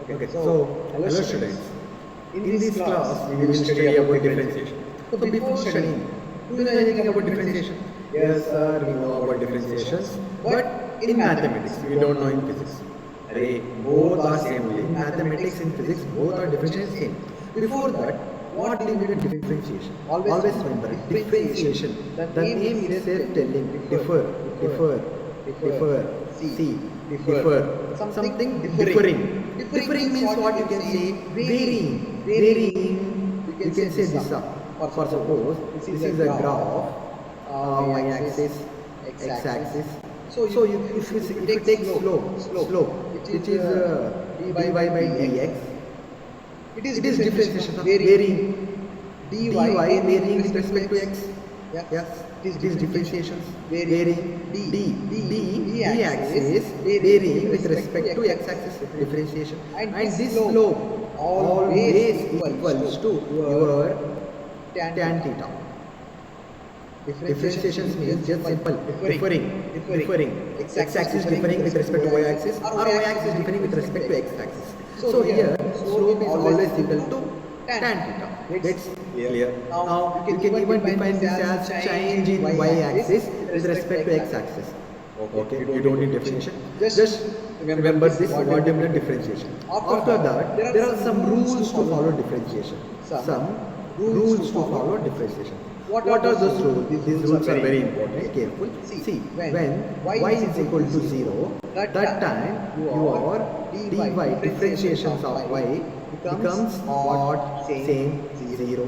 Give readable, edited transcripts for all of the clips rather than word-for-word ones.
Okay, so hello students. In this class, we will study about differentiation. So before studying, do you know anything about differentiation? Yes, sir, we know about differentiations. But in mathematics, we don't know in physics. Array, both are same only. In mathematics and physics, both are differentiation same. Before that, what do you mean differentiation? Always remember, differentiation. The name itself telling differ, see, differ, something differing. Differing means what you can say, varying, you can say this up. For suppose, this is a graph, y-axis, x-axis. So if you take slope, which is dy by dx, it is differentiation of varying, dy varying with respect to x. Yes, it is differentiations varying d axis varying with respect to x axis differentiation, and this slope always equals to your tan theta. Differentiations means just simple differing x axis differing with respect to y axis, or y axis differing with respect to x axis. So here slope is always equal to tan theta. That's clear. Now you can even define this as change in y-axis with respect to x-axis. Okay, you don't need definition. Just remember this word differentiation. After that, there are some rules to follow differentiation. What are those rules? These rules are very important. Careful. See, when y is equal to 0, that time your dy differentiations of y becomes what? Same 0.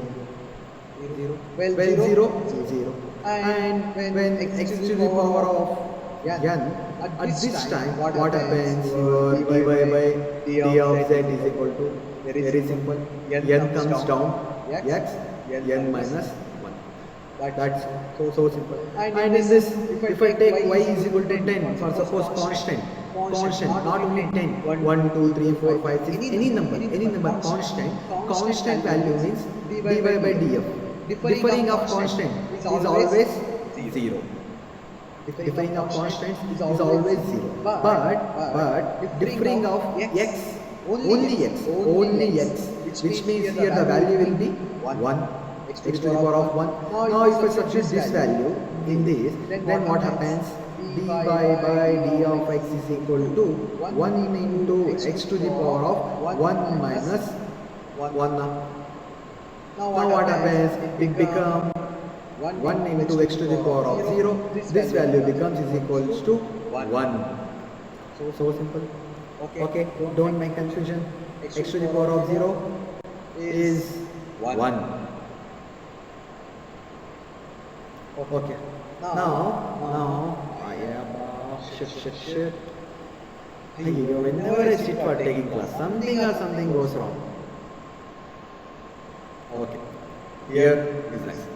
Well, 0. And when x to the power of n, at this time what happens? Your dy by d of z is equal to, very simple, n comes down, x, n minus 1. That's so simple. And in this, if I take y is equal to 10, for suppose constant, not only 10, 1, 2, 3, 4, 5, 6, any number, constant value means dy by df. Differing of constant is always 0. Differing of constant is always 0. But differing of x, only x, which means here the value will be 1. X to the power of 1. Now if I substitute this value in this, then what happens? dy by d of x is equal to 1 into x to the power of 1 minus 1. Now what happens? It becomes 1 into x to the power of 0. This value becomes is equals to 1. So simple. Okay, don't make confusion. X to the power of 0 is 1. Okay. Now, shit. Whenever I sit for taking class, something goes wrong. Okay. Here is nice.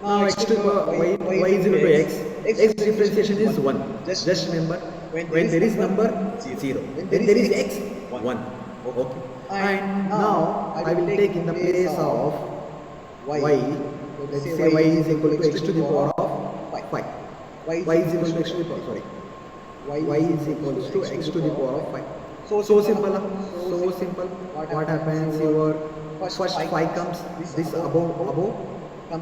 Now x to y is equal to x differentiation is 1. Just remember, when there is number 0, when there is x, 1. Okay. And now I will take in the place of y. Let's say y is equal to x to the power of 5. Y is equal to x to the power, sorry. Y is equal to x to the power of 5. So simple. What happens? Your first 5 comes, this above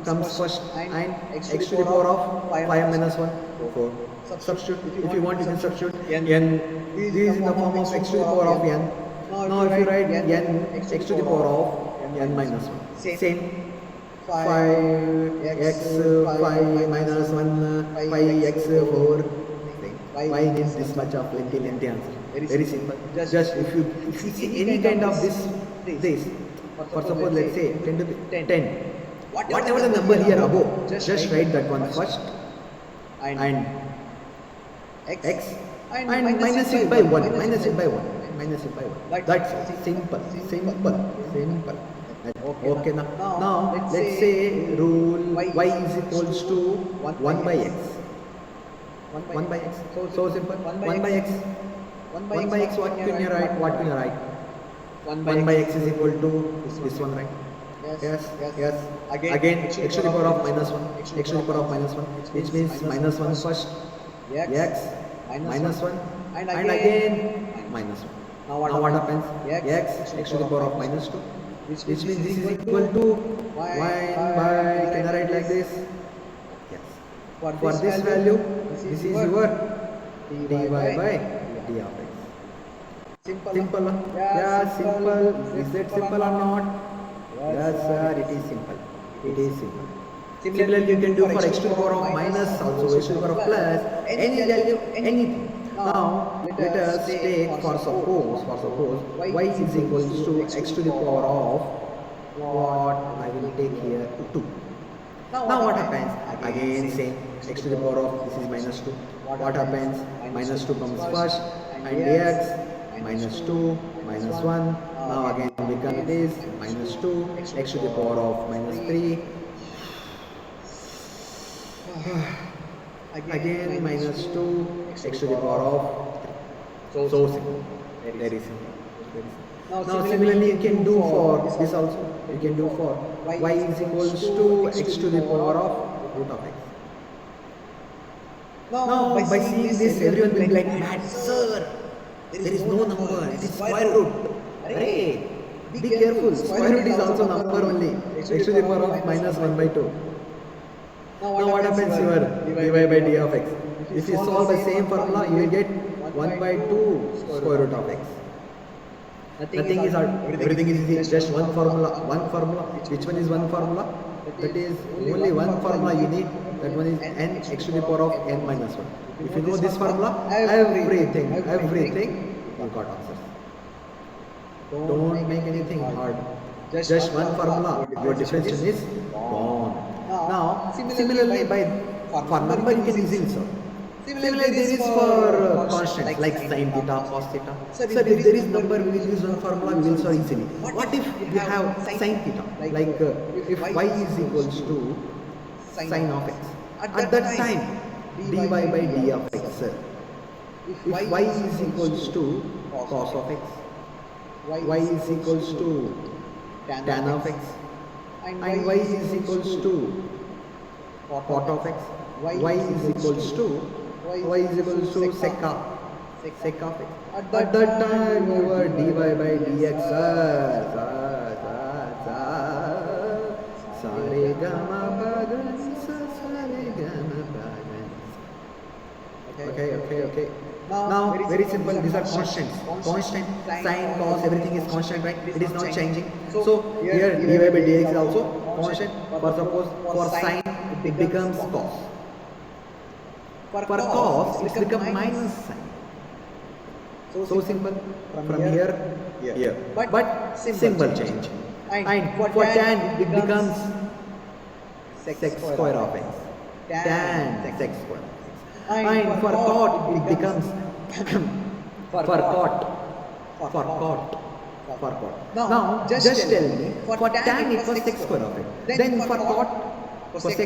comes first, and x to the power of 5 minus 1, 4. Substitute. If you want, you can substitute n. This is in the form of x to the power of n. Now if you write n, x to the power of n minus 1. Same. 5x 5 minus 1 5x 4. Why needs this much of lengthy answer? Very simple. Just if you see any kind of this, for suppose let's say 10. Whatever the number here above, just write that one first, and x, and minus it by 1. That's simple. Okay, now let's say rule y is equals to 1 by x. 1 by x. So simple. 1 by x. What can you write? 1 by x is equal to this one, right? Yes. Again, x to the power of minus 1. X to the power of minus 1, which means minus 1 first. X minus 1, and again minus 1. Now what happens? X to the power of minus 2, which means this is equal to 1 by, can I write like this? Yes. For this value, this is your dy by d of x. Simple? Yeah, simple. Is that simple or not? Yes, sir, it is simple. It is simple. Similarly, you can do for x to the power of minus, also x to the power of plus, any value, anything. Now, let us take for suppose y is equals to x to the power of what I will take here 2. Now what happens? Again same, x to the power of this is minus 2. What happens? Minus 2 comes first and dx minus 2 minus 1. Now again become this minus 2 x to the power of minus 3. Again minus 2 x to the power of 3. So simple. Very simple. Now similarly you can do for this also. You can do for y is equals to x to the power of root of x. Now by seeing this everyone will be like mad, sir, there is no number, it is square root. Hey, be careful, square root is also number only, x to the power of minus 1 by 2. Now what happens here? Dy by d of x. If you solve the same formula, you will get 1 by 2 square root of x. Nothing is hard. Everything is easy. Just one formula. Which one is one formula? That is only one formula you need. That one is n x to the power of n minus 1. If you know this formula, everything you got answers. Don't make anything hard. Just one formula. Your differentiation is gone. Now, similarly, for number you can easily solve. Similarly, there is for constants like sin theta, cos theta. So if there is number, we will use one formula, we will solve easily. What if we have sin theta? Like if y is equals to sin of x. At that time, dy by d of x. If y is equals to cos of x, y is equals to tan of x, and y is equals to cot of x, y is equals to sec of x. At that time, your dy by dx, sa re ga ma pa ga sa re ga ma pa ga. Okay. Now, very simple. These are constants. Constant, sine, cos, everything is constant, right? It is not changing. So here dy by dx is also constant. For suppose for sine, it becomes cos. For cos, it becomes minus sine. So simple. From here. But symbol change. And for tan, it becomes sec square of x. Tan sec square. And for cot, it becomes for cot. Now, just tell me, for tan it was sec square of x. Then for cot, cosec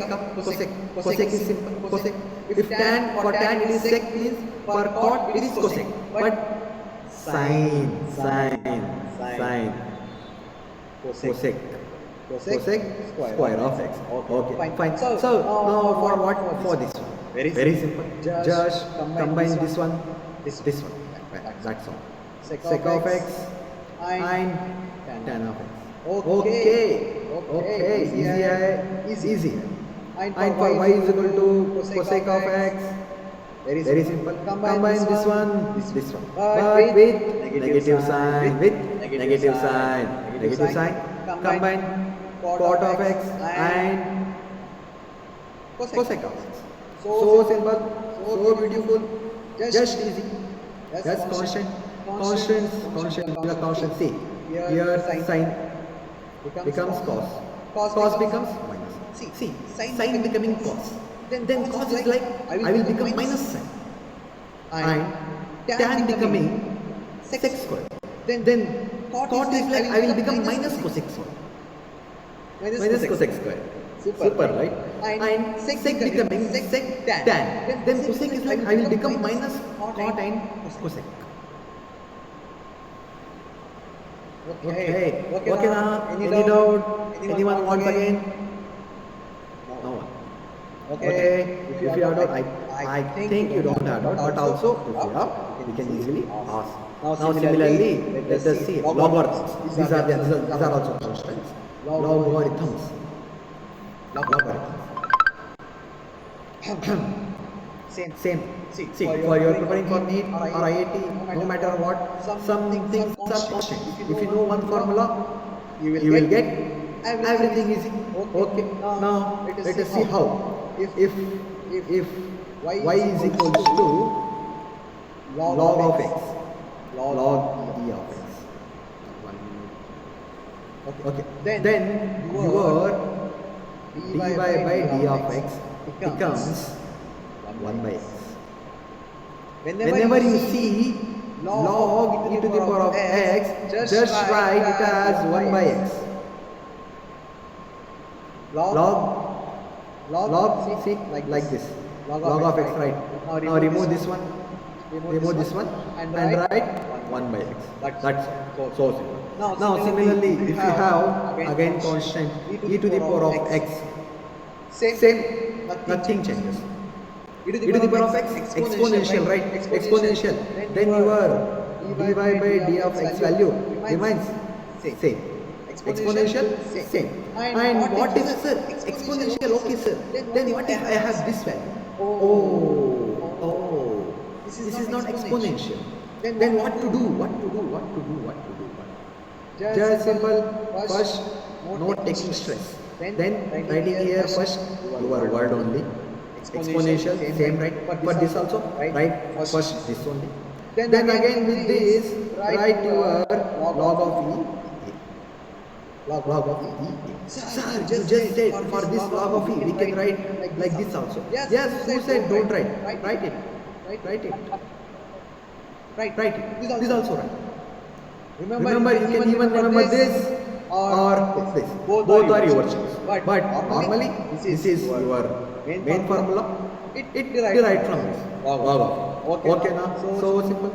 is simple. Cosec. If for tan it is sec, means for cot it is cosec. But sine, cosec square of x. Okay, fine. So now for what? For this one. Very simple. Just combine this one. That's all. Sec of x and tan of x. Okay. Easy. And for y is equal to cosec of x. Very simple. Combine this one. But with negative sign. Combine cot of x and cosec of x. So simple, so beautiful, just easy. That's constant. See, here sin becomes cos. Cos becomes minus. See, sin becoming cos. Then cos is like I will become minus sin. And tan becoming sec square. Then cot is like I will become minus cosec square. Minus cosec square. Super, right? And sec becoming sec tan. Then cosec is like I will become minus cot and cosec. Okay now. Any doubt? Anyone wants again? No one. Okay. If you have doubt, I think you don't have doubt, but also if you have, you can easily ask. Now similarly, let us see logarithms. These are also constants. Logarithms. Same. See, for your preparing for NEET or IIT, no matter what, some things are constant. If you know one formula, you will get everything easy. Okay. Now let us see how. If y is equals to log of x, log e of x. Okay. Then your dy by d of x becomes 1 by x. Whenever you see log e to the power of x, just write it as 1 by x. Log, see, like this. Log of x, right? Now remove this one, and write 1 by x. That's so simple. Now similarly, if you have again constant e to the power of x, same, nothing changes. E to the power of x, exponential, right? Exponential. Then your dy by d of x value remains same. Exponential, same. And what is it, sir? Exponential, okay, sir. Then what if I have this value? Oh, this is not exponential. Then what to do? Just simple. First, not taking stress. Then writing here first your word only. Exponential, same, right? For this also, right? First this only. Then again with this, write your log of e. Log of e. Sir, you just said for this log of e, we can write like this also. Yes, who said don't write? Write it. This also right. Remember, you can even remember this or this. Both are your choice. But normally, this is your main formula. It derived from this. Okay, now so simple.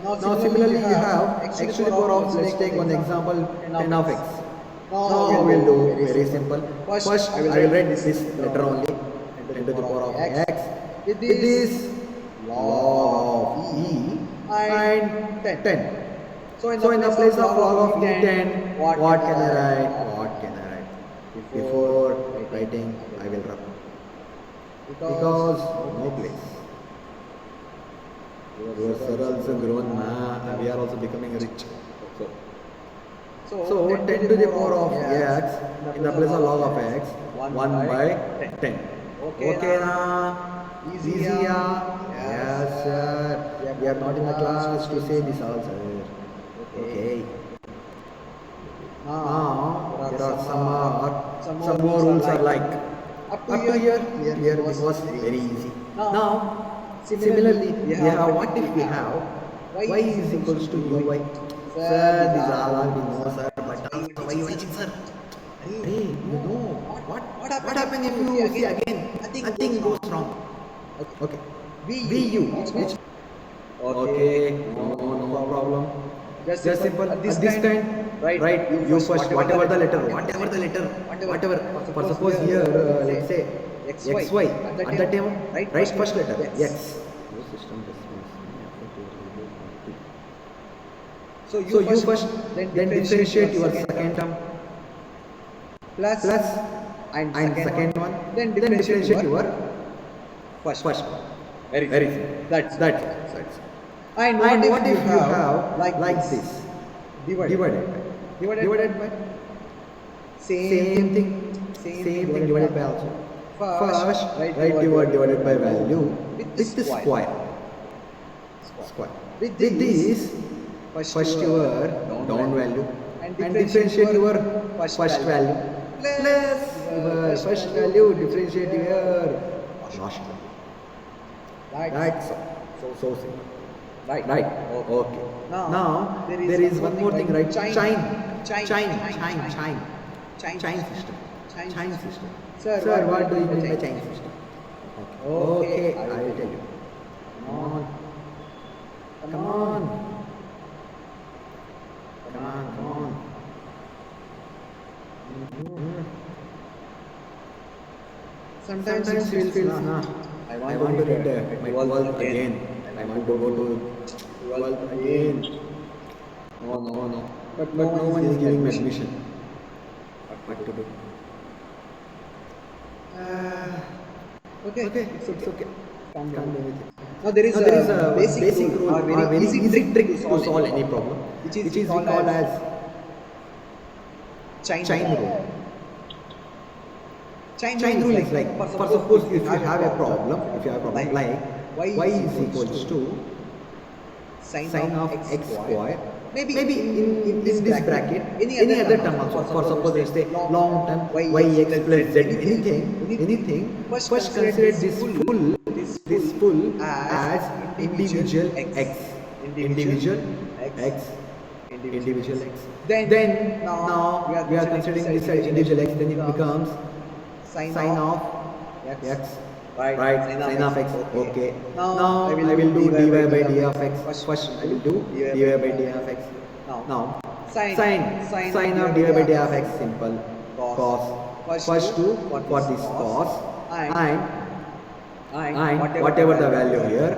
Now similarly, you have x to the power of, let's take one example, 10 of x. Now we will do very simple. First, I will write this letter only, 10 to the power of x. With this log of e and 10. So in the place of log of e10, what can I write? Before writing, I will rub. Because no place. Your sir also grown, we are also becoming rich. So 10 to the power of x in the place of log of x, 1 by 10. Okay, easy. Yes, sir. We are not in the class to say this also. Okay. Now there are some more rules are like up to here it was very easy. Now similarly we have what if we have y is equals to uy. Sir, these all we know, sir, but also why you writing, sir? Hey, you know what happens if you see again? Nothing goes wrong. Okay. VU. Okay, no problem. Just simple. At this time, right? You first, whatever the letter. For suppose here, let's say XY. At that time, right? First letter. Yes. So you first, then differentiate your second term. Plus and second one. Then differentiate your first one. Very simple. That's it. And what if you have like this divided by same thing divided by also. First write your divided by value with the square. With this first your down value and differentiate your first value plus your first value differentiate your last value. That's so simple. Right. Okay. Now there is one more thing, right? Chine system. Sir, what do you mean by chine system? Okay, I will tell you. Come on. Sometimes it feels I want to read my wall again. I want to go to 12th again. No. But no one is giving me admission. What to do? Okay, it's okay. Can't do anything. Now there is a basic rule, a very easy trick to solve any problem, which we is call as chain rule. Chain rule is like, for suppose if you have a problem, like y is equals to sine of x square, maybe in this bracket, any other term also, for suppose let's say long term yx plus z, anything, first consider this full as individual x, then now we are considering this as individual x, then it becomes sine of x, right, sine of x, okay. Now I will do dy by d of x, first I will do dy by d of x. Now sine of dy by d of x, simple, cos, first do for this cos, and whatever the value here,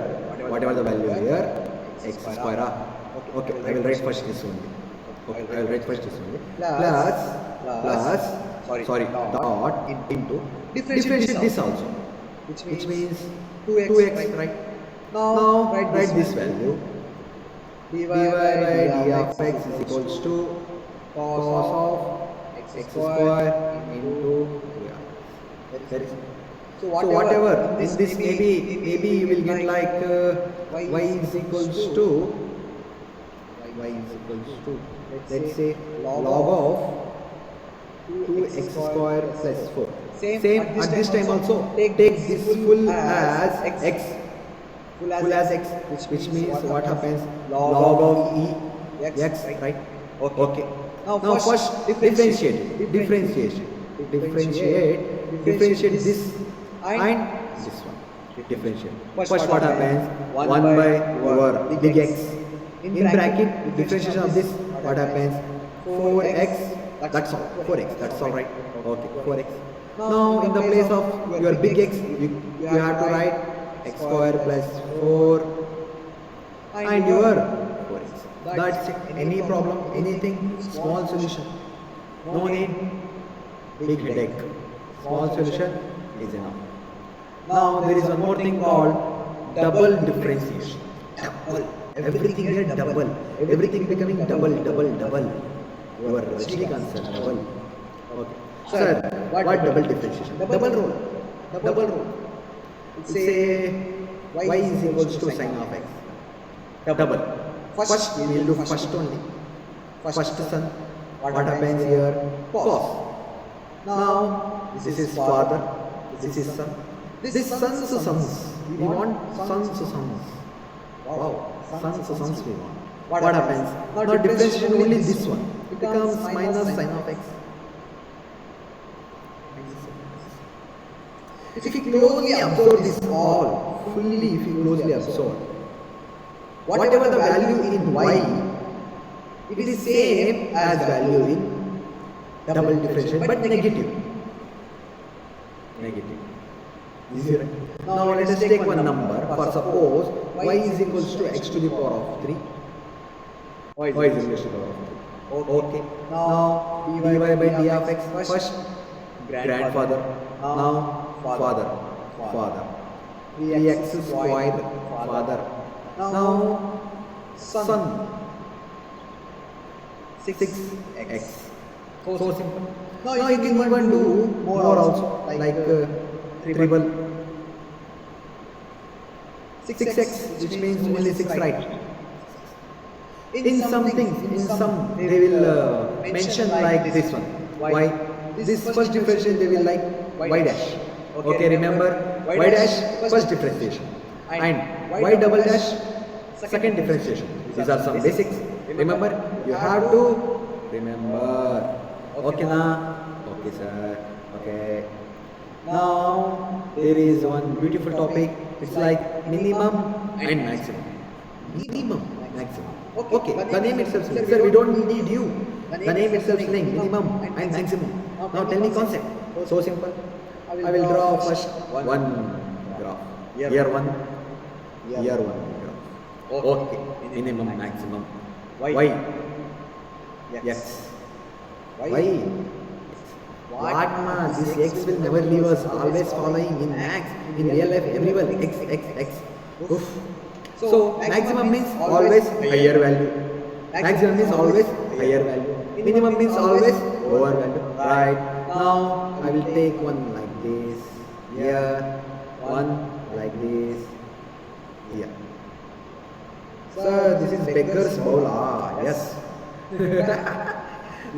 x square, okay, I will write first this only, plus sorry, dot into differentiate this also, which means 2x, right? Now write this value, dy by d of x is equals to cos of x square into 2x. Very simple. So whatever in this, maybe you will get like y is equals to let's say log of 2x square plus 4. Same at this time also, take this full as x, which means what happens, log of e x, right? Okay. Now first differentiate this and this one. Differentiate. First what happens, 1 by your big X. In bracket, differentiation of this, what happens, 4x, that's all, 4x, that's all, right? Okay, 4x. Now in the place of your big X, you have to write x square plus 4 and your 4x. That's it. Any problem, anything, small solution. No need big headache. Small solution is enough. Now there is one more thing called double differentiation. Double. Everything here double. Everything becoming double. Your Rajnikant sir, double. Okay. Sir, what double differentiation? Double rule. Say y is equals to sine of x. Double. First we will do first only. First son. What happens here? Cos. Now this is father. This is son. This sons. We want sons. Wow. Sons we want. What happens? Now differentiation only this one. It becomes minus sine of x. If you closely observe this all, fully if you closely observe, whatever the value in y, it is same as value in double differentiation, but negative. Easy, right? Now let us take one number. For suppose y is equals to x to the power of 3. Y is equals to the power of 3. Okay. Now dy by d of x, first grandfather. Now father. 3x squared, father. Now son. 6x. So simple. Now you can even do more also, like triple 6x, which means only 6, right? In some they will mention like this one. Y. This first differentiation they will like y dash. Okay, remember y dash first differentiation and y double dash second differentiation. These are some basics. Remember, you have to remember. Okay, na? Okay, sir. Okay. Now there is one beautiful topic. It's like minimum and maximum. Okay. The name itself saying, sir, we don't need you. The name itself saying minimum and maximum. Now tell me concept. So simple. I will draw first one graph. Year one graph. Okay. Minimum, maximum. Y. X. Y. What man? This X will never leave us. Always following in max. In real life, everyone X. Oof. So maximum means always higher value. Maximum means always higher value. Minimum means always lower value. Right. Now I will take one like this. Here. One like this. Here. Sir, this is beggar's bowl. Ah, yes. This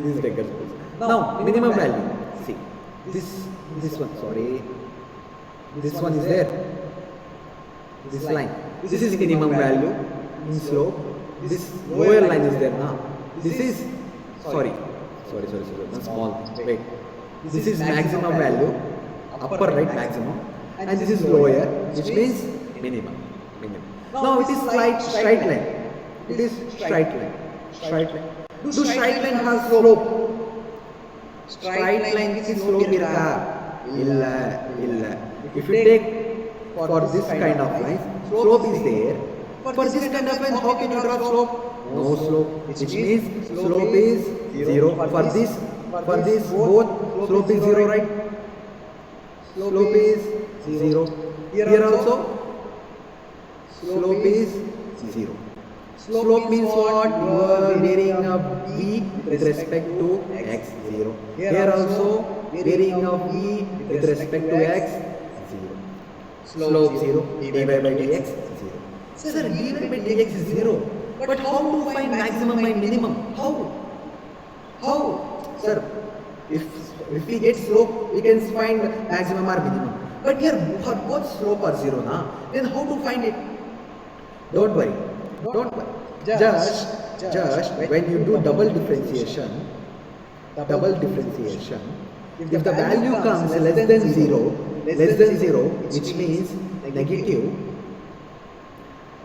is beggar's bowl. Now, minimum value. See, this one. Sorry, this one is there. This line. This is minimum value in slope. This lower line is there now. This is sorry. One small. Wait. This is maximum value, upper right maximum, and this is lower, which means minimum. Now it is straight line. It is straight line. Do straight line has slope? Straight line is slope irka. Illa. If you take for this kind of line, slope is there. For this kind of line, how can you draw slope? No slope, which means slope is 0. For this both slope is 0, right? Slope is 0. Here also slope is 0. Slope means what? You are varying of v with respect to x 0. Here also varying of v with respect to x 0. Slope 0. dy by dx 0. Sir, dy by dx is 0. But how to find maximum and minimum? How? Sir, if we get slope, we can find maximum or minimum. But here for both slope are 0 now. Then how to find it? Don't worry. Just when you do double differentiation, if the value comes less than 0, which means negative,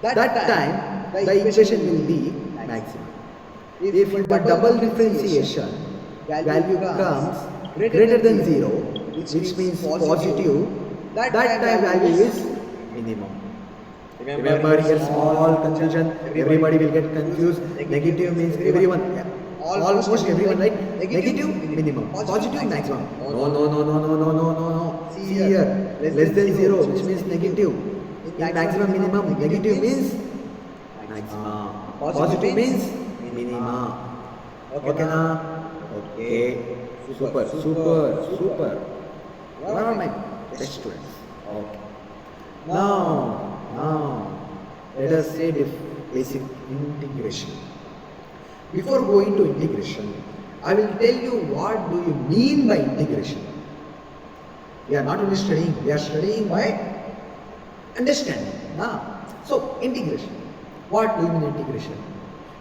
that time the equation will be maximum. If the double differentiation value comes greater than 0, which means positive, that time value is minimum. Remember here small confusion, everybody will get confused. Negative means everyone, almost everyone, right? Negative minimum, positive maximum. No. See here, less than 0, which means negative. In maximum minimum, negative means maximum, positive means minima. Okay na? Okay. Super. Where are my test students? Okay. Now, let us say basic integration. Before going to integration, I will tell you what do you mean by integration. We are not only studying, we are studying by understanding. So, integration. What do you mean integration?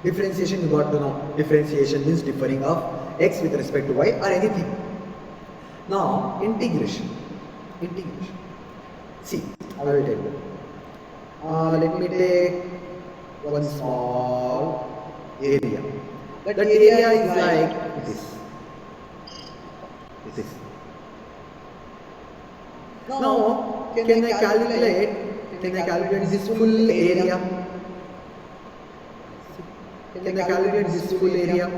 Differentiation, you got to know. Differentiation means differing of x with respect to y or anything. Now, integration. See, I will tell you. Let me take one small area. That area is like this. Now, can I calculate this full area? Can I calculate this full area?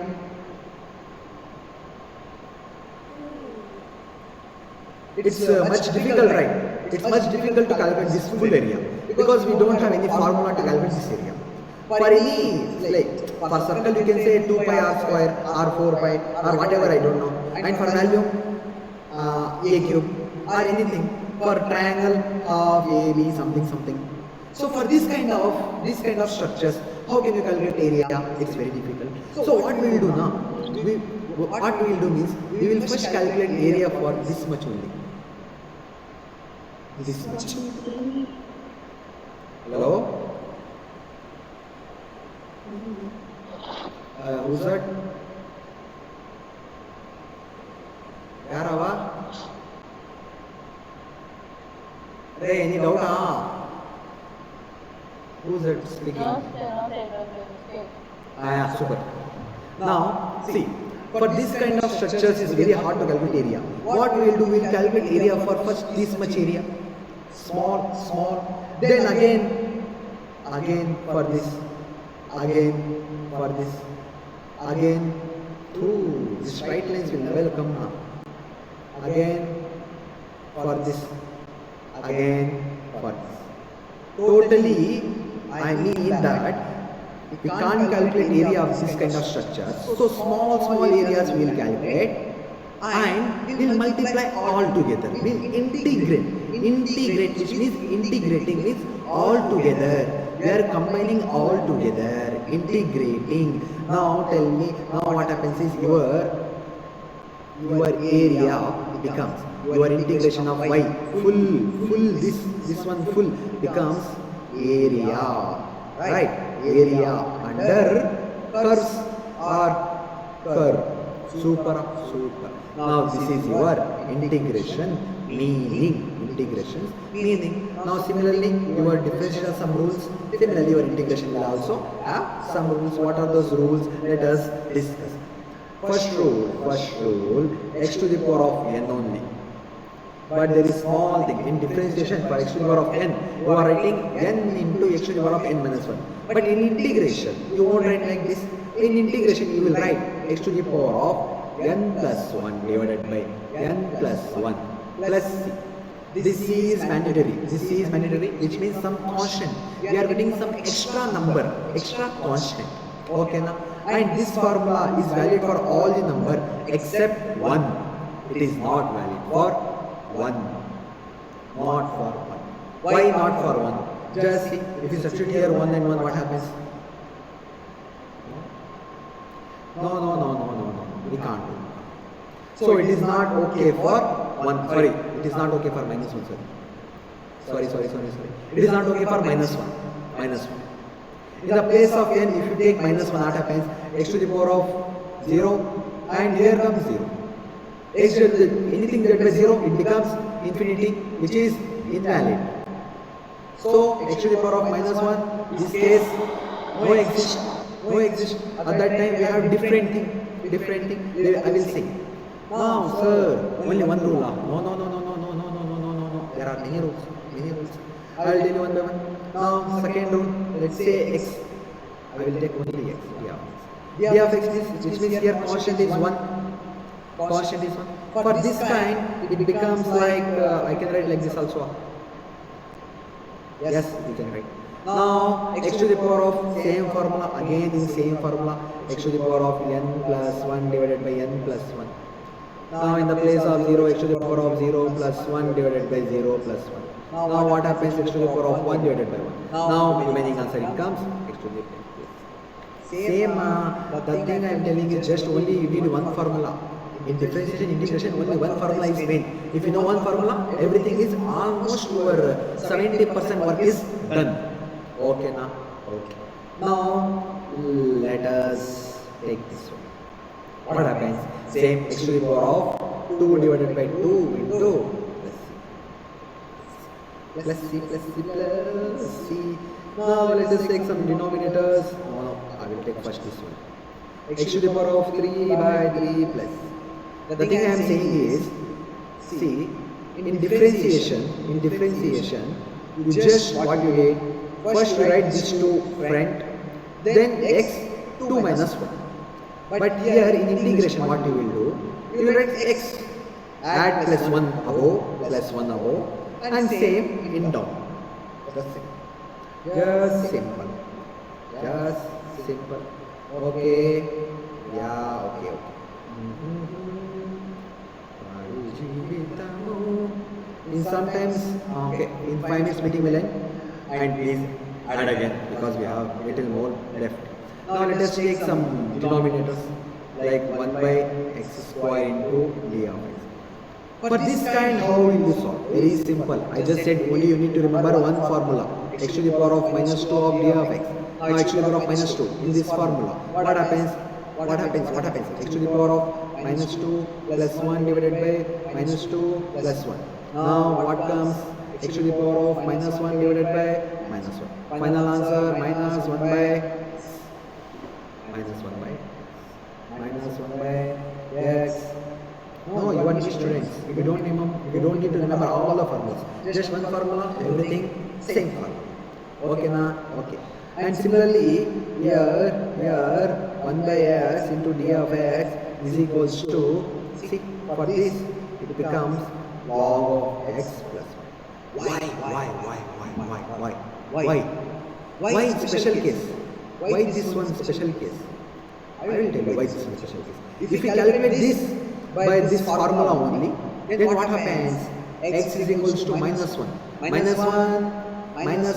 It's much difficult, right? It's much difficult to calculate this full area because we don't have any formula to calculate this area. For any, like for circle you can say 2 pi r square, r 4 pi or whatever, I don't know. And for value, a cube or anything. For triangle of a, b, something. So for this kind of structures, how can you calculate area? It's very difficult. So what we will do now? What we will do means we will first calculate area for this much only. This much. Hello? Who's that? Yarava? Hey, any doubt? Who's that speaking? Yeah, super. Now, see, for this kind of structures is very hard to calculate area. What we will do, we will calculate area for first this much area. Small. Then again, again for this, again for this, again through the straight lines will never come now. Again for this, again for this. Totally, I mean that we can't calculate area of this kind of structure. So small areas we will calculate and we will multiply all together. We will integrate. Integrate, which means integrating means all together. We are combining all together, integrating. Now tell me, now what happens is your area becomes, your integration of y, full, this one full becomes area, right? Area under curves or curve, super. Now this is your integration meaning. Now similarly your differentiation has some rules. Similarly your integration will also have some rules. What are those rules? Let us discuss. First rule, x to the power of n only. But there is small thing in differentiation. For x to the power of n, you are writing n into x to the power of n minus 1. But in integration, you won't write like this. In integration, you will write x to the power of n plus 1 divided by n plus 1 plus c. This is mandatory. Which means some constant. We are getting some extra number, extra constant. Okay now? And this formula is valid for all the number except 1. It is not valid for 1. Not for 1. Why not for 1? Just see, if you substitute here 1 and 1, what happens? No. We can't do. So it is not okay for 1. Sorry, it is not okay for minus 1. Sorry. It is not okay for minus 1. In the place of n, if you take minus 1, what happens? X to the power of 0 and here comes 0. X anything that by 0, it becomes infinity, which is invalid. So x to the power of minus 1, this case no exist. At that time we have different thing. I will say. Now sir, only one rule. No. There are many rules. I will tell you one by one. Now second rule, let's say x. I will take only x. D of x is, which means here constant is 1. For this kind, it becomes like, I can write like this also. Yes, we can write. Now, x to the power of same formula, again in same formula, x to the power of n plus 1 divided by n plus 1. Now, in the place of 0, x to the power of 0 plus 1 divided by 0 plus 1. Now, what happens? X to the power of 1 divided by 1. Now, remaining answer it comes x to the power. Same, the thing I am telling is just only you need one formula. In differentiation, integration, only one formula is main. If you know one formula, everything is almost your 70% work is done. Okay, now? Okay. Now, let us take this one. What happens? Same, x to the power of 2 divided by 2 into plus c. Now, let us take some denominators. No, I will take first this one. X to the power of 3 by 3 plus. The thing I am saying is, see, in differentiation, you just what you did, first you write this 2 front, then x 2 minus 1. But here in integration, what you will do, you will write x, add plus 1 above, and same in down. Just simple. Okay. Yeah, okay. In sometimes, okay, in 5 minutes meeting will end, and please add again because we have little more left. Now let us take some denominators like 1 by x square into d of x. For this kind, how will you solve? Very simple. I just said only you need to remember one formula, x to the power of minus 2 of d of x. Now x to the power of minus 2 in this formula. What happens? X to the power of minus 2 plus 1 divided by minus 2 plus 1. Now what comes? X to the power of minus 1 divided by minus 1. Final answer minus 1 by x. No, you are new students. You don't need to remember all the formulas. Just one formula, everything same formula. Okay, na? Okay. And similarly, here 1 by x into d of x is equals to, see, for this it becomes log of x plus 1. Why? Why special case? Why this one special case? I will tell you why this one special case. If we calculate this by this formula only, then what happens? X is equals to minus 1. Minus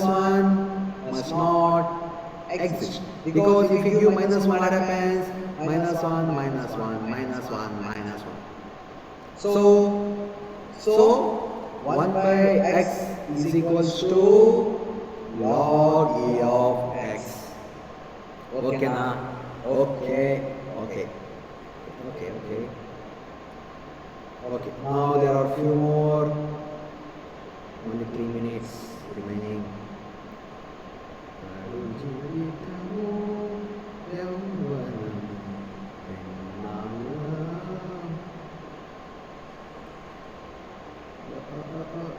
1 must not exist. Because if you give minus 1, what happens? Minus 1, minus 1, minus 1, minus 1. So 1 by x is equals to log e of x. Okay, na? Okay. Now there are few more. Only 3 minutes remaining.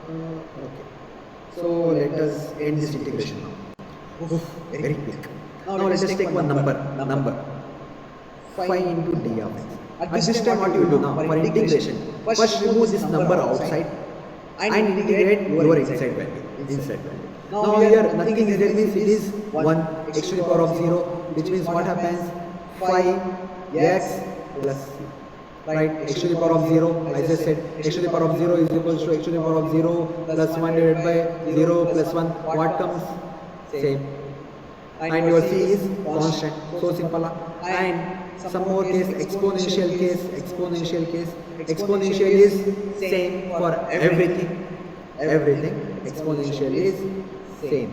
Okay. So let us end this integration now. Very quick. Now let us take one number. 5 into d of x. At this time what you will do now for integration? First remove this number outside and integrate your inside value. Now here nothing is there, means it is 1 x to the power of 0, which means what happens? 5x plus c. Right, x to the power of 0, as I said, x to the power of 0 is equals to x to the power of 0 plus 1 divided by 0 plus 1. What comes? Same. And your c is constant. So simple. And some more case, exponential case. Exponential is same for everything. Exponential is same.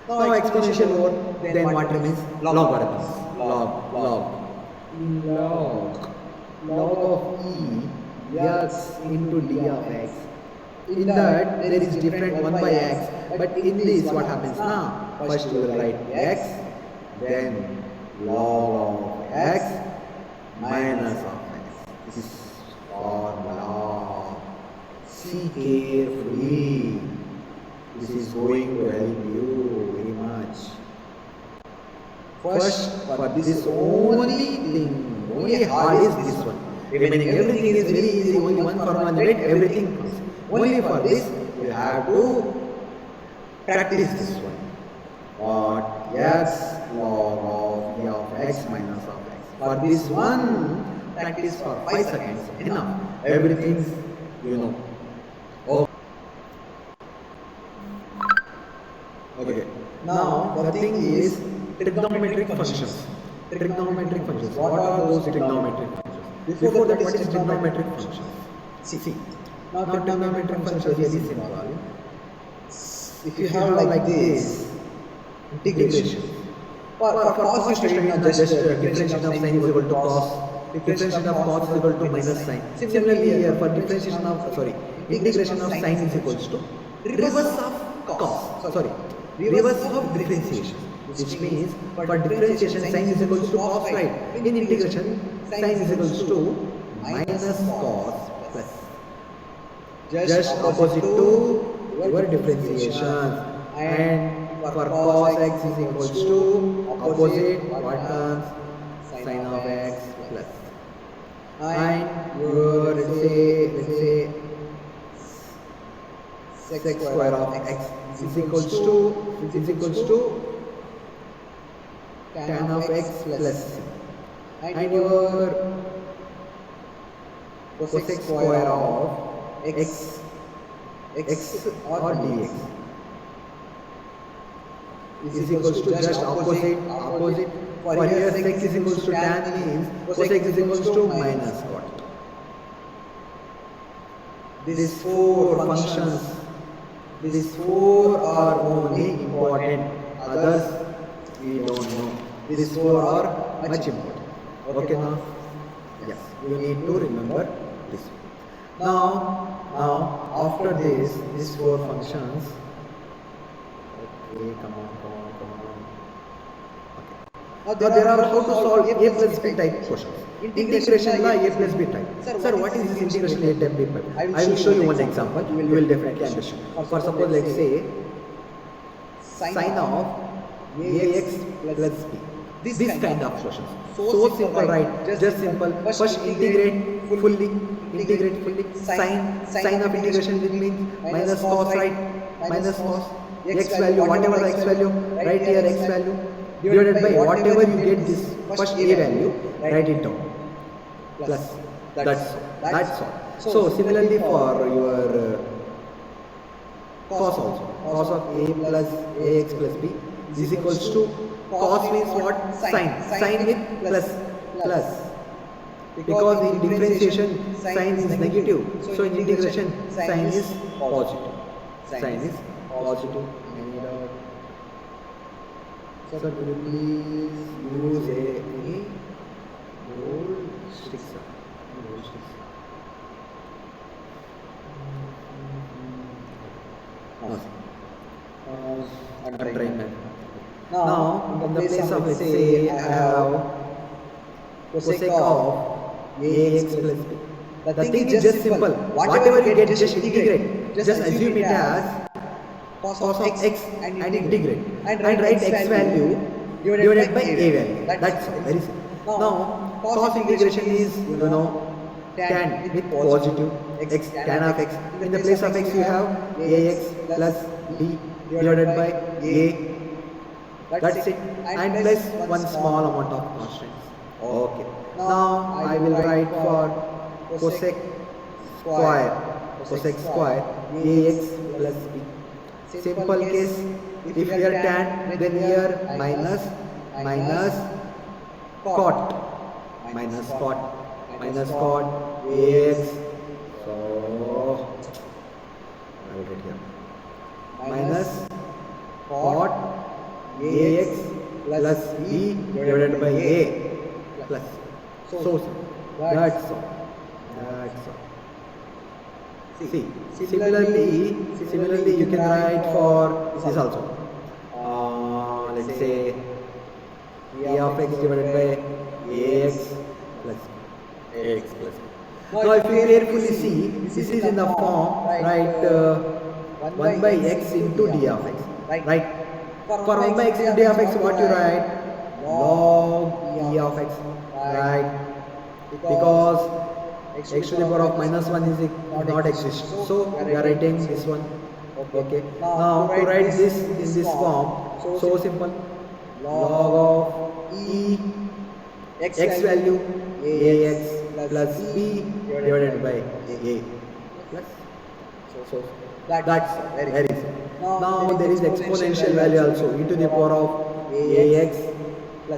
Now exponential over, then what remains? Logarithms. Log of e x into d of x. In that there is different 1 by x, but in this what happens now? First you will write x, then log of x minus of x. This is formula. See carefully. This is going to help you very much. First, for this only hard is this one. Remaining everything is very easy. Only one formula generate, everything comes. Only for this you have to practice this one. What? X log of e of x minus of x. For this one, practice for 5 seconds. Enough. Everything you know. Okay. Now the thing is trigonometric functions. What are those trigonometric functions? Before that, what is trigonometric functions? See. Now trigonometric functions is very simple. If you have like this integration. For cos you study just differentiation of sin is equal to cos. Differentiation of cos is equal to minus sin. Similarly here for integration of sin is equals to reverse of cos. Reverse of differentiation. Which means for differentiation sin is equals to cos, right? In integration sin is equals to minus cos plus. Just opposite to your differentiation. And for cos x is equals to opposite what comes? Sin of x plus. And your let's say sec square of x is equals to tan of x plus c. And your cosec square of x or dx is equals to just opposite. For here sec is equals to tan means cosec is equals to minus cot. These four functions, these four are only important. Others we don't know. These four are much important. Okay now? Yes, you need to remember this. Now after this, these four functions. Okay, come on. Okay. Now there are how to solve a plus b type questions. Integration la a plus b type. Sir, what is this integration a type b type? I will show you one example. You will definitely understand. For suppose let's say sine of ax plus b. This kind of questions. So simple, right? Just simple. First integrate fully. Sine of integration will mean minus cos, right? Minus cos. X value, whatever the x value, write here x value divided by whatever you get this first a value, write it down. Plus. That's all. So similarly for your cos also. Cos of a plus ax plus b is equals to cos means what? Sine. Sine with plus. Because in differentiation sine is negative. So in integration sine is positive. Sine is positive. Sir, could you please use any gold sticks? I'm trying that. Now, in the place of, let's say, I have cosec of ax plus b. The thing is just simple. Whatever you get, just integrate. Just assume it as cos of x and integrate. And write x value divided by a value. That's all. Very simple. Now, cos integration is, tan with positive x, tan of x. In the place of x, you have ax plus b divided by a. That's it. And plus one small amount of constants. Okay. Now I will write for cosec square ax plus b. Simple case. If here tan, then here minus cot ax. So I will write here minus cot ax plus b divided by a plus. So that's all. See, similarly you can write for this also. Let's say a of x divided by ax plus b. Now if you carefully see, this is in the form, right, 1 by x into d of x, right? For 1 by x into d of x, what you write? Log e of x, right? Because x to the power of minus 1 is not exist. So we are writing this one. Okay. Now to write this in this form, so simple. Log of e x value ax plus b divided by a. So that's very simple. Now there is exponential value also e to the power of ax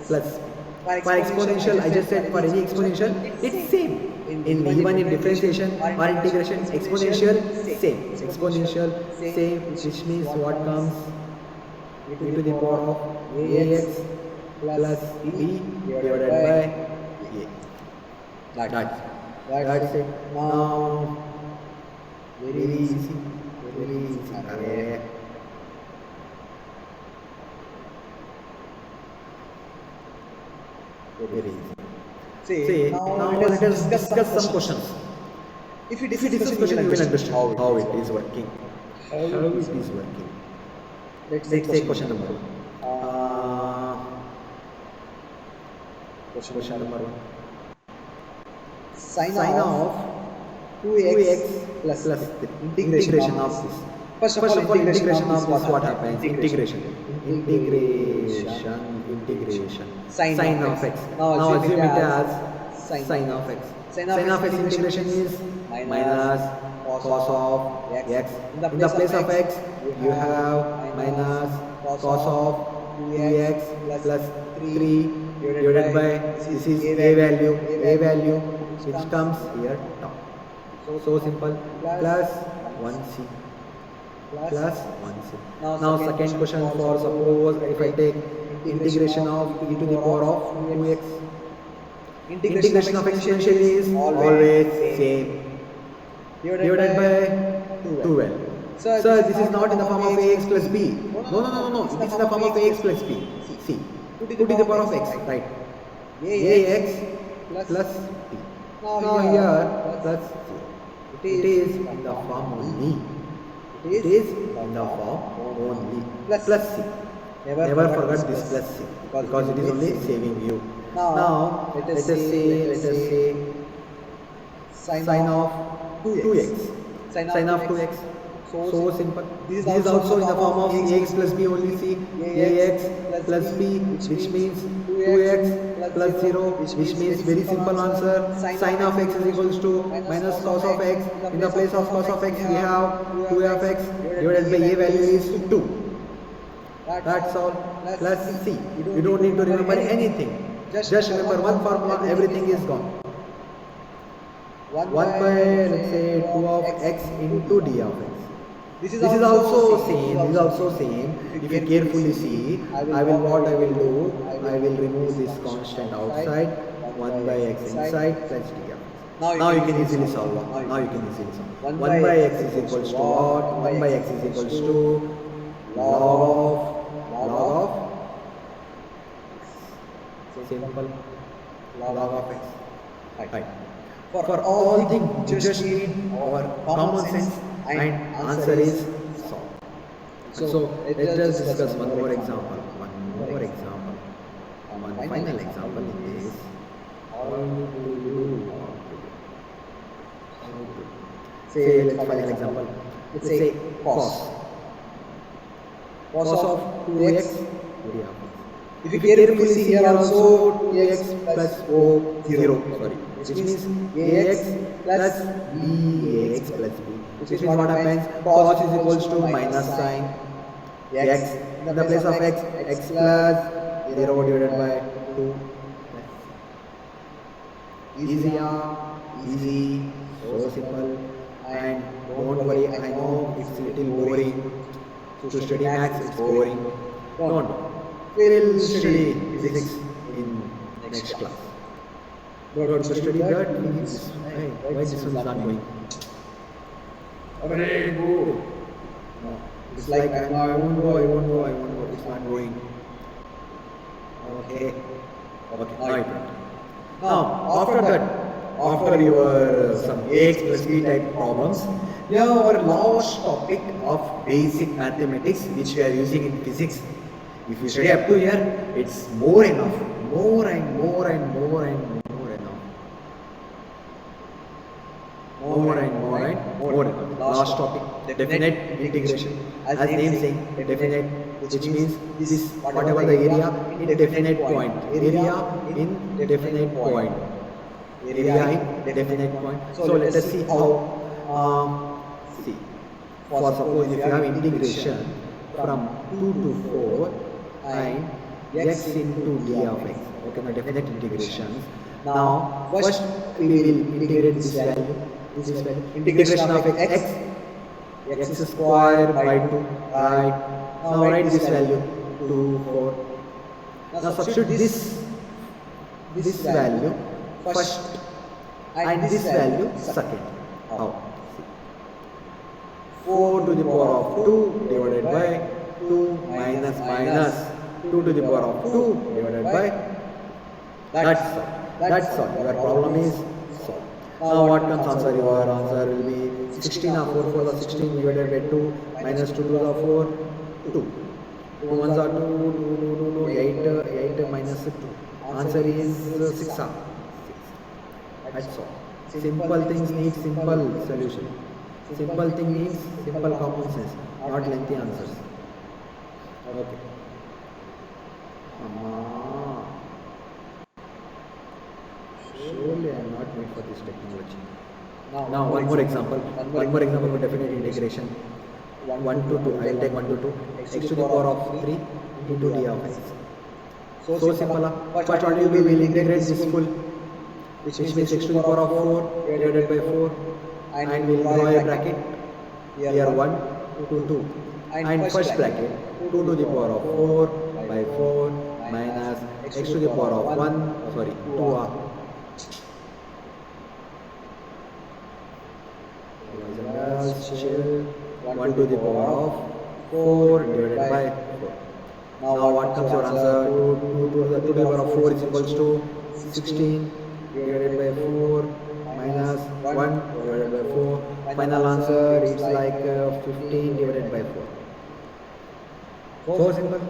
plus. For exponential, I just said for any exponential, it's same. Even in differentiation or integration, exponential same, which means what comes e to the power of ax plus b divided by a. That's it. Now very easy. Very easy. See, now let us discuss some questions. If you discuss question, you will understand how it is working. Let's take question number 1. Question number 1. Sine of 2x plus integration of this. First of all, integration of this, what happens? Integration. Sine of x. Now assume it as sine of x. Sine of x integration is minus cos of x. In the place of x, you have minus cos of 2x plus 3 divided by, this is a value which comes here down. So simple. Plus 1c. Now second question, for suppose if I take integration of e to the power of 2x. Integration of exponential is always same, divided by 2l. Sir, this is not in the form of ax plus b. No. It is in the form of ax plus b. See, 2 to the power of x, right? Ax plus b. Now here plus 0. It is in the form only. It is in the form only. Plus c. Never forget this plus c because it is only saving you. Now let us say sine of 2x. Sine of 2x. So simple. This is also in the form of ax plus b only. See, ax plus b, which means 2x plus 0, which means very simple answer. Sine of x is equals to minus cos of x. In the place of cos of x, we have 2 of x divided by a value is 2. That's all. Plus c. You don't need to remember anything. Just remember one formula, everything is gone. 1 by, let's say, 2 of x into d of x. This is also same. If you carefully see, I will do, I will remove this constant outside, 1 by x inside plus d of x. Now you can easily solve. 1 by x is equals to what? 1 by x is equals to log of simple log of x. Right. For all things, just need our common sense and answer is solved. So let us discuss one more example. One final example is how to do. Say let's final example. Let's say cos of 2x d of x. If you carefully see here also 2x plus 0, which means ax plus bax plus b. Which means what happens? Cos is equals to minus sign x. In the place of x plus 0 divided by 2. Easy, so simple. And don't worry, I know it's a little boring. To study maths, it's boring. Don't. We'll study physics in next class. Don't study that. Why this one is not going? No. It's like I won't go. It's not going. Okay. Now after that, after your some ax plus b type problems, we have our last topic of basic mathematics which we are using in physics. If you study up to here, it's more enough. More enough. Last topic, definite integration. As name saying, definite, which means this whatever the area in definite point. So let us see how. For suppose if you have integration from 2 to 4 and x into d of x. Okay, now definite integrations. Now first we will integrate this value. Integration of x square by 2. Right. Now write this value 2, 4. Now substitute this value first and this value second. How? 4 to the power of 2 divided by 2 minus 2 to the power of 2 divided by. That's all. Your problem is solved. Now what comes answer? Your answer will be 16 or 4 for the 16 divided by 2 minus 2 to the 4, 2. 2 ones are 2, 8 minus 2. Answer is 6. That's all. Simple things need simple solution. Simple thing means simple common sense, not lengthy answers. Okay. Surely I am not made for this technology. Now one more example for definite integration. 1 to 2. I will take 1 to 2. X to the power of 3 into d of x. So simple. First only we will integrate this full, which means x to the power of 4 divided by 4. And we will draw a bracket here 1 to 2 and first bracket 2 to the power of 4 by 4 minus x to the power of 2r. Chill. 1 to the power of 4 divided by 4. Now what comes your answer? 2 to the power of 4 is equals to 16 divided by 4 minus 1 divided by 4. Final answer is like 15 divided by 4. So simple,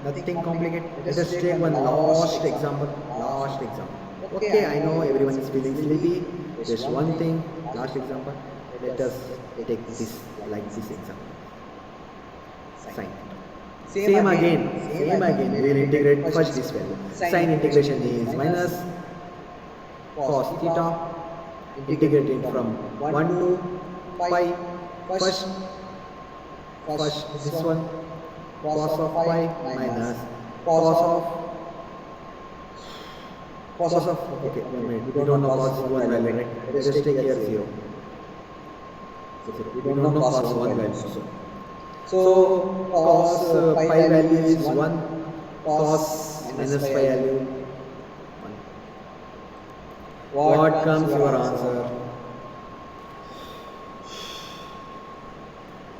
nothing complicated. Let us take one last example. Last example. Okay, I know everyone is feeling sleepy. Just one thing, last example. Let us take this like this example. Sine. Same again. We will integrate first this value. Sine integration is minus cos theta. Integrating from 1 to pi. First this one. Cos of pi minus cos of okay, we don't know cos 1 value, right? Let's take here 0. We don't know cos 1 value. So cos pi value is 1, cos minus pi value 1. What comes your answer?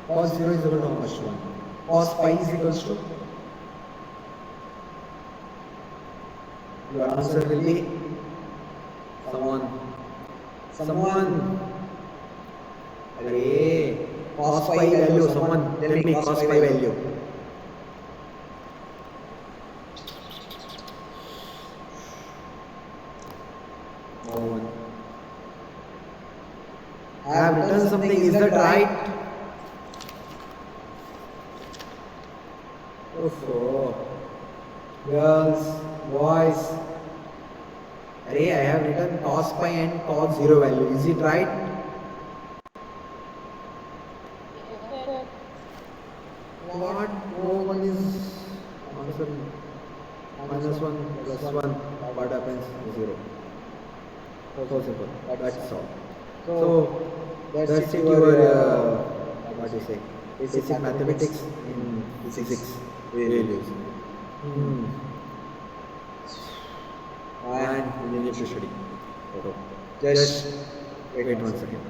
Cos 0 is equal to how much? 1. Cos pi is equals to, your answer will be someone array cos pi value, someone tell me cos pi value. No one. I have written something, is that right? Oh, girls, boys. Array, I have written cos pi and cos 0 value. Is it right? What? No one is answering. Minus 1 plus 1. What happens? 0. So simple. That's all. So that's it. Your what do you say? Basic mathematics in physics values. And we need to study. So just wait 1 second.